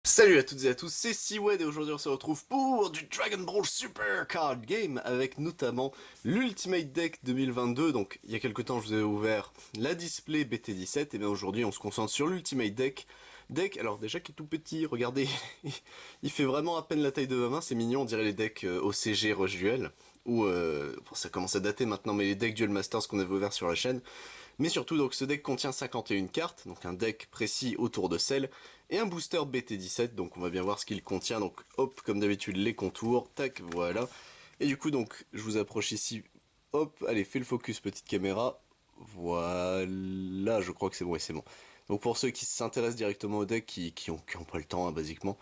Salut à toutes et à tous, c'est Seawed et aujourd'hui on se retrouve pour du Dragon Ball Super Card Game avec notamment l'Ultimate Deck 2022. Donc il y a quelques temps je vous ai ouvert la display BT17 et bien aujourd'hui on se concentre sur l'Ultimate Deck. Alors déjà qui est tout petit, regardez, il fait vraiment à peine la taille de ma main, c'est mignon, on dirait les decks OCG Rush Duel. Ou bon, ça commence à dater maintenant, mais les decks Duel Masters qu'on avait ouvert sur la chaîne. Mais surtout, donc ce deck contient 51 cartes, donc un deck précis autour de celle, et un booster BT17, donc on va bien voir ce qu'il contient. Donc hop, comme d'habitude, les contours, tac, voilà. Et du coup, donc, je vous approche ici, hop, allez, fais le focus, petite caméra. Voilà, je crois que c'est bon, ouais, c'est bon. Donc pour ceux qui s'intéressent directement au deck, qui ont pas le temps, hein, basiquement.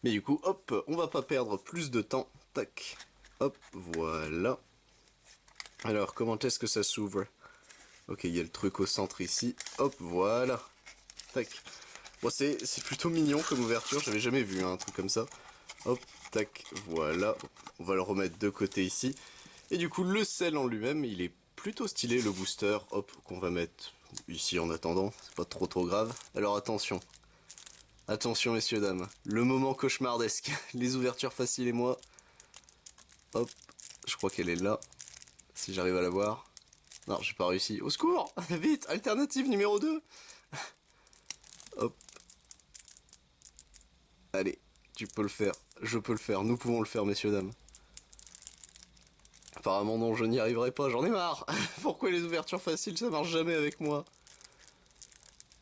Mais du coup, hop, on va pas perdre plus de temps, tac, hop, voilà. Alors, comment est-ce que ça s'ouvre? Ok, il y a le truc au centre ici. Hop, voilà. Tac. Bon, c'est plutôt mignon comme ouverture. J'avais jamais vu hein, un truc comme ça. Hop, tac, voilà. On va le remettre de côté ici. Et du coup, le sel en lui-même, il est plutôt stylé, le booster. Hop, qu'on va mettre ici en attendant. C'est pas trop grave. Alors attention. Attention, messieurs, dames. Le moment cauchemardesque. Les ouvertures faciles et moi. Hop, je crois qu'elle est là. Si j'arrive à la voir. Non, j'ai pas réussi. Au secours! Vite! Alternative numéro 2. Hop, allez, tu peux le faire, je peux le faire, nous pouvons le faire, messieurs, dames. Apparemment non, je n'y arriverai pas, j'en ai marre. Pourquoi les ouvertures faciles, ça marche jamais avec moi?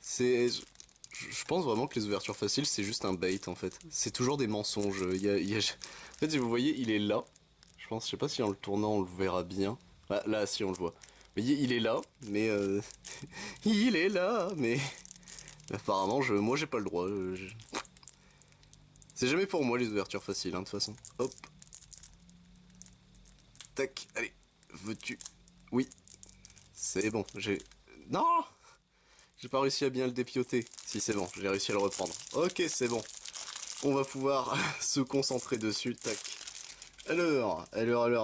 C'est... Je pense vraiment que les ouvertures faciles, c'est juste un bait, en fait. C'est toujours des mensonges. En fait, si vous voyez, il est là. Je sais pas si en le tournant, on le verra bien. Ah, là, si, on le voit. Mais il est là, mais... il est là, mais... Apparemment, moi, j'ai pas le droit. C'est jamais pour moi, les ouvertures faciles, hein, de toute façon. Hop, tac, allez, veux-tu? Oui, c'est bon, j'ai... Non! J'ai pas réussi à bien le dépioter. Si, c'est bon, j'ai réussi à le reprendre. Ok, c'est bon. On va pouvoir se concentrer dessus, tac. Alors,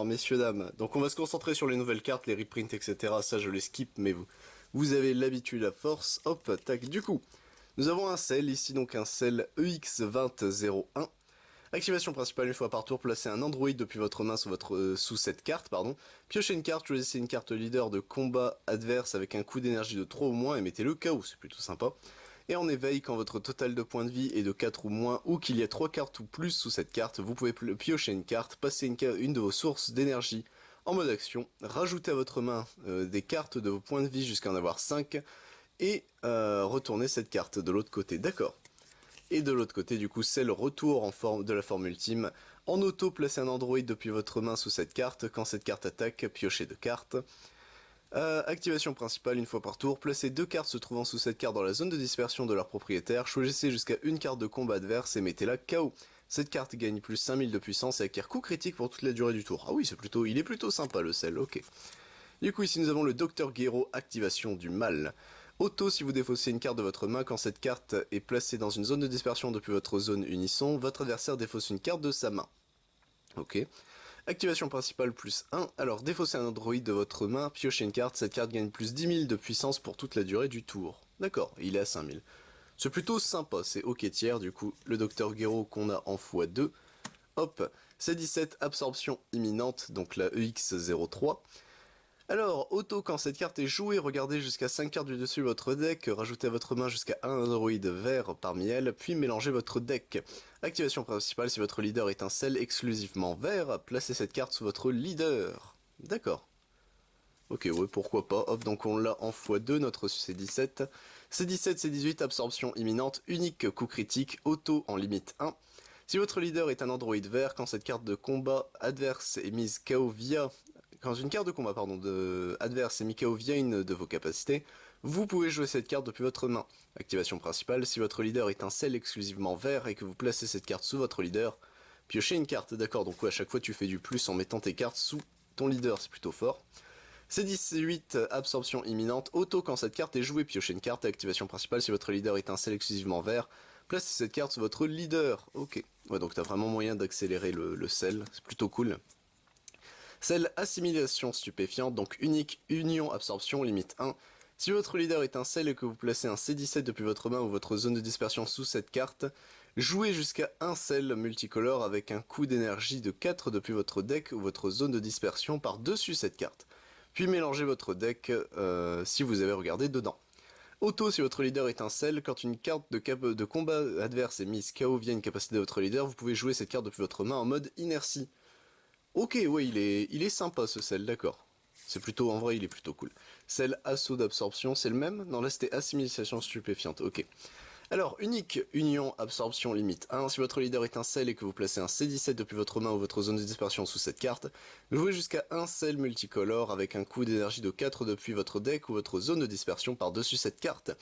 messieurs, dames. Donc on va se concentrer sur les nouvelles cartes, les reprints, etc. Ça, je les skip, mais vous avez l'habitude à force. Hop, tac. Du coup, nous avons un sel, ici donc un sel EX2001. Activation principale, une fois par tour, placez un android depuis votre main sous cette carte, pardon. Piochez une carte, choisissez une carte leader de combat adverse avec un coût d'énergie de 3 ou moins et mettez-le KO, c'est plutôt sympa. Et en éveil, quand votre total de points de vie est de 4 ou moins, ou qu'il y ait 3 cartes ou plus sous cette carte, vous pouvez piocher une carte, passer une de vos sources d'énergie en mode action, rajouter à votre main des cartes de vos points de vie jusqu'à en avoir 5, et retourner cette carte de l'autre côté, d'accord. Et de l'autre côté, du coup, c'est le retour en forme de la forme ultime. En auto, placez un android depuis votre main sous cette carte. Quand cette carte attaque, piochez 2 cartes. Activation principale, une fois par tour, placez 2 cartes se trouvant sous cette carte dans la zone de dispersion de leur propriétaire. Choisissez jusqu'à une carte de combat adverse et mettez-la KO. Cette carte gagne plus 5000 de puissance et acquiert coup critique pour toute la durée du tour. Ah oui, il est plutôt sympa le sel, ok. Du coup, ici nous avons le Docteur Gero, activation du mal. Auto, si vous défaussez une carte de votre main, quand cette carte est placée dans une zone de dispersion depuis votre zone unisson, votre adversaire défausse une carte de sa main. Ok. Activation principale plus 1, alors défaussez un android de votre main, piochez une carte, cette carte gagne plus 10 000 de puissance pour toute la durée du tour. D'accord, il est à 5000. C'est plutôt sympa, c'est ok tiers, du coup, le Docteur Gero qu'on a en x2. Hop, c'est 17, absorption imminente, donc la EX03. Alors, auto, quand cette carte est jouée, regardez jusqu'à 5 cartes du dessus de votre deck, rajoutez à votre main jusqu'à un android vert parmi elles, puis mélangez votre deck. Activation principale, si votre leader est un sel exclusivement vert, placez cette carte sous votre leader. D'accord. Ok, ouais, pourquoi pas. Hop, donc on l'a en x2, notre C17. C17, C18, absorption imminente, unique coup critique, auto en limite 1. Si votre leader est un android vert, quand cette carte de combat adverse est mise KO via... Quand une carte de combat, pardon, adverse est mise KO via une de vos capacités, vous pouvez jouer cette carte depuis votre main. Activation principale, si votre leader est un sel exclusivement vert et que vous placez cette carte sous votre leader, piochez une carte, d'accord, donc ouais, à chaque fois tu fais du plus en mettant tes cartes sous ton leader, c'est plutôt fort. C18, absorption imminente, auto quand cette carte est jouée, piochez une carte, activation principale, si votre leader est un sel exclusivement vert, placez cette carte sur votre leader, ok. Ouais, donc t'as vraiment moyen d'accélérer le sel, c'est plutôt cool. Sel assimilation stupéfiante, donc unique, union, absorption, limite 1. Si votre leader est un sel et que vous placez un C17 depuis votre main ou votre zone de dispersion sous cette carte, Jouez jusqu'à un sel multicolore avec un coût d'énergie de 4 depuis votre deck ou votre zone de dispersion par-dessus cette carte. Puis mélangez votre deck si vous avez regardé dedans. Auto, si votre leader est un sel, quand une carte de combat adverse est mise KO via une capacité de votre leader, vous pouvez jouer cette carte depuis votre main en mode inertie. Ok, ouais, il est sympa ce sel, d'accord. C'est plutôt, en vrai, il est plutôt cool. Sel assaut d'absorption, c'est le même? Non, là c'était assimilation stupéfiante, ok. Alors, unique, union, absorption, limite 1. Si votre leader est un sel et que vous placez un C17 depuis votre main ou votre zone de dispersion sous cette carte, jouez jusqu'à un sel multicolore avec un coût d'énergie de 4 depuis votre deck ou votre zone de dispersion par-dessus cette carte.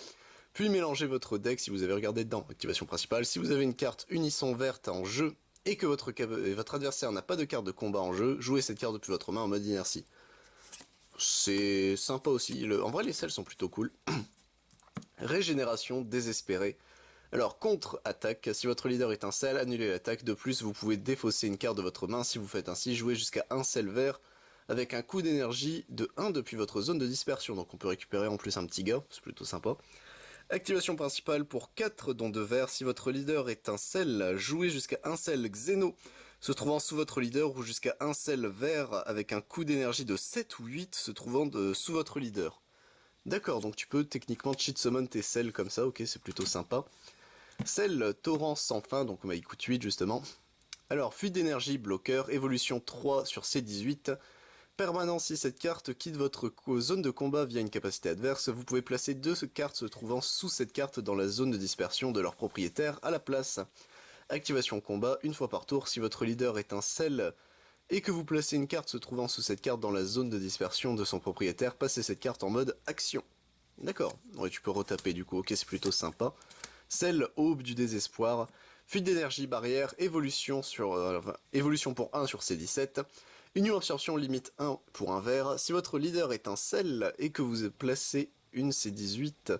Puis mélangez votre deck si vous avez regardé dedans. Activation principale, si vous avez une carte unisson verte en jeu et que votre adversaire n'a pas de carte de combat en jeu, jouez cette carte depuis votre main en mode inertie. C'est sympa aussi. En vrai, les sels sont plutôt cool. Régénération désespérée. Alors, contre-attaque, si votre leader est un sel, annulez l'attaque. De plus, vous pouvez défausser une carte de votre main si vous faites ainsi. Jouez jusqu'à un sel vert avec un coût d'énergie de 1 depuis votre zone de dispersion. Donc on peut récupérer en plus un petit gars, c'est plutôt sympa. Activation principale pour 4 dons de verre. Si votre leader est un sel, jouez jusqu'à un sel Xeno se trouvant sous votre leader ou jusqu'à un sel vert avec un coût d'énergie de 7 ou 8 se trouvant sous votre leader. D'accord, donc tu peux techniquement cheat summon tes sels comme ça, ok, c'est plutôt sympa. Sel torrent sans fin, donc il coûte 8 justement. Alors, fuite d'énergie, bloqueur, évolution 3 sur C18. Permanent, si cette carte quitte votre zone de combat via une capacité adverse, vous pouvez placer 2 cartes se trouvant sous cette carte dans la zone de dispersion de leur propriétaire à la place. Activation combat, une fois par tour, si votre leader est un sel et que vous placez une carte se trouvant sous cette carte dans la zone de dispersion de son propriétaire, passez cette carte en mode action. D'accord, ouais, tu peux retaper du coup, ok, c'est plutôt sympa. Sel aube du désespoir, fuite d'énergie barrière, évolution pour 1 sur C17, union absorption limite 1 pour un vert. Si votre leader est un sel et que vous placez une C18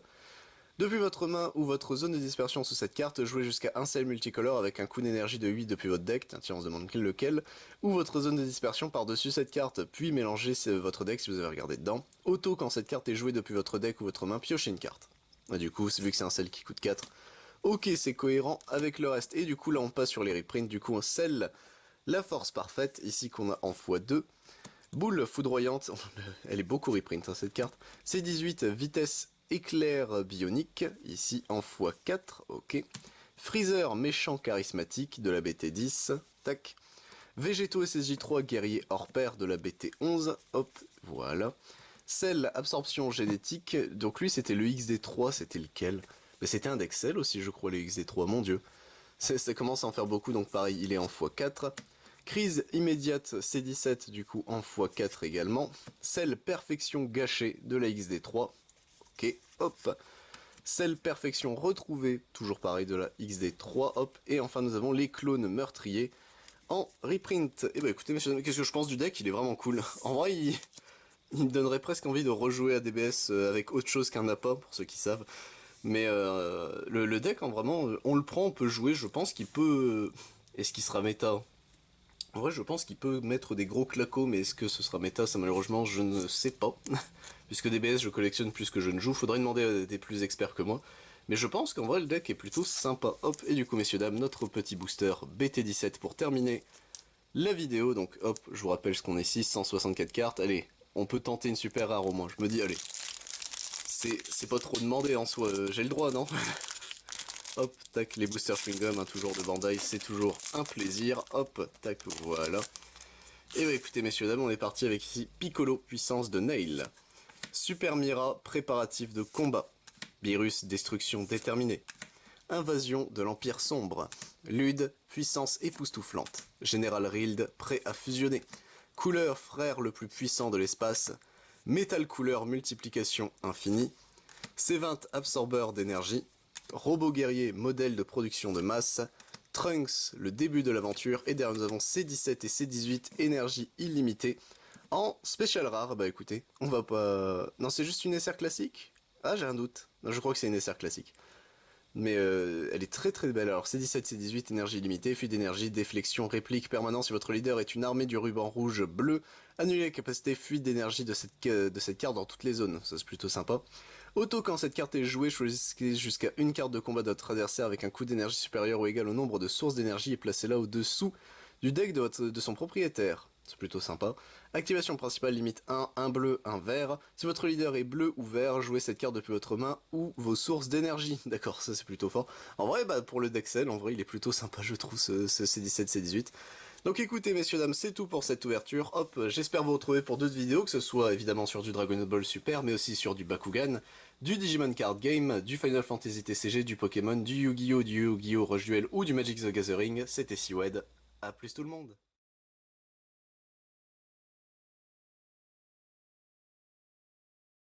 depuis votre main ou votre zone de dispersion sous cette carte, jouez jusqu'à un sel multicolore avec un coût d'énergie de 8 depuis votre deck, tiens on se demande lequel, ou votre zone de dispersion par-dessus cette carte, puis mélangez votre deck si vous avez regardé dedans. Auto, quand cette carte est jouée depuis votre deck ou votre main, piochez une carte. Et du coup, vu que c'est un sel qui coûte 4, ok, c'est cohérent avec le reste. Et du coup, là on passe sur les reprints, du coup un sel, la force parfaite, ici qu'on a en x2. Boule foudroyante, elle est beaucoup reprint hein, cette carte. C18, vitesse éclair bionique, ici en x4, ok. Freezer méchant charismatique de la BT10, tac. Végétaux SSJ3 guerrier hors pair de la BT11, hop, voilà. Cell absorption génétique, donc lui c'était le XD3, c'était lequel? Mais c'était un deck Cell aussi je crois le XD3, mon dieu. Ça commence à en faire beaucoup, donc pareil, il est en x4. Crise immédiate C17 du coup en x4 également. Celle perfection gâchée de la XD3. Ok, hop. Celle perfection retrouvée, toujours pareil de la XD3, hop. Et enfin nous avons les clones meurtriers en reprint. Et bah écoutez messieurs, qu'est-ce que je pense du deck? Il est vraiment cool. En vrai il me donnerait presque envie de rejouer à DBS avec autre chose qu'un appât, pour ceux qui savent. Mais le deck, en vraiment, on le prend, on peut jouer, je pense qu'il peut... Est-ce qu'il sera méta? En vrai, je pense qu'il peut mettre des gros claquos, mais est-ce que ce sera méta? Ça, malheureusement, je ne sais pas. Puisque DBS, je collectionne plus que je ne joue. Faudrait demander à des plus experts que moi. Mais je pense qu'en vrai, le deck est plutôt sympa. Hop, et du coup, messieurs, dames, notre petit booster BT17 pour terminer la vidéo. Donc, hop, je vous rappelle ce qu'on est 664 cartes. Allez, on peut tenter une super rare au moins. Je me dis, allez, c'est pas trop demandé en soi. J'ai le droit, non? Hop, tac, les boosters chewing-gum, hein, toujours de Bandai, c'est toujours un plaisir. Hop, tac, voilà. Et bah écoutez, messieurs, dames, on est parti avec ici Piccolo, puissance de Nail. Super Mira, préparatif de combat. Virus, destruction déterminée. Invasion de l'Empire sombre. Lude, puissance époustouflante. Général Rild, prêt à fusionner. Couleur, frère le plus puissant de l'espace. Métal couleur, multiplication infinie. C20, absorbeur d'énergie. Robot guerrier, modèle de production de masse. Trunks, le début de l'aventure. Et derrière nous avons C17 et C18, énergie illimitée. En spécial rare, bah écoutez, on va pas... Non, c'est juste une SR classique? Ah, j'ai un doute. Non, je crois que c'est une SR classique. Mais elle est très très belle. Alors C17, C18, énergie limitée, fuite d'énergie, déflexion, réplique, permanent. Si votre leader est une armée du ruban rouge bleu, annulez la capacité fuite d'énergie de cette carte dans toutes les zones. Ça c'est plutôt sympa. Auto, quand cette carte est jouée, choisissez jusqu'à une carte de combat de votre adversaire avec un coût d'énergie supérieur ou égal au nombre de sources d'énergie et placez-la au-dessous du deck de son propriétaire. C'est plutôt sympa. Activation principale, limite 1, un bleu, un vert. Si votre leader est bleu ou vert, jouez cette carte depuis votre main ou vos sources d'énergie. D'accord, ça c'est plutôt fort. En vrai, bah pour le Dexel, en vrai il est plutôt sympa je trouve ce C17, C18. Donc écoutez messieurs dames, c'est tout pour cette ouverture. Hop, j'espère vous retrouver pour d'autres vidéos, que ce soit évidemment sur du Dragon Ball Super, mais aussi sur du Bakugan, du Digimon Card Game, du Final Fantasy TCG, du Pokémon, du Yu-Gi-Oh, Rush Duel ou du Magic the Gathering. C'était Siwed. A plus tout le monde.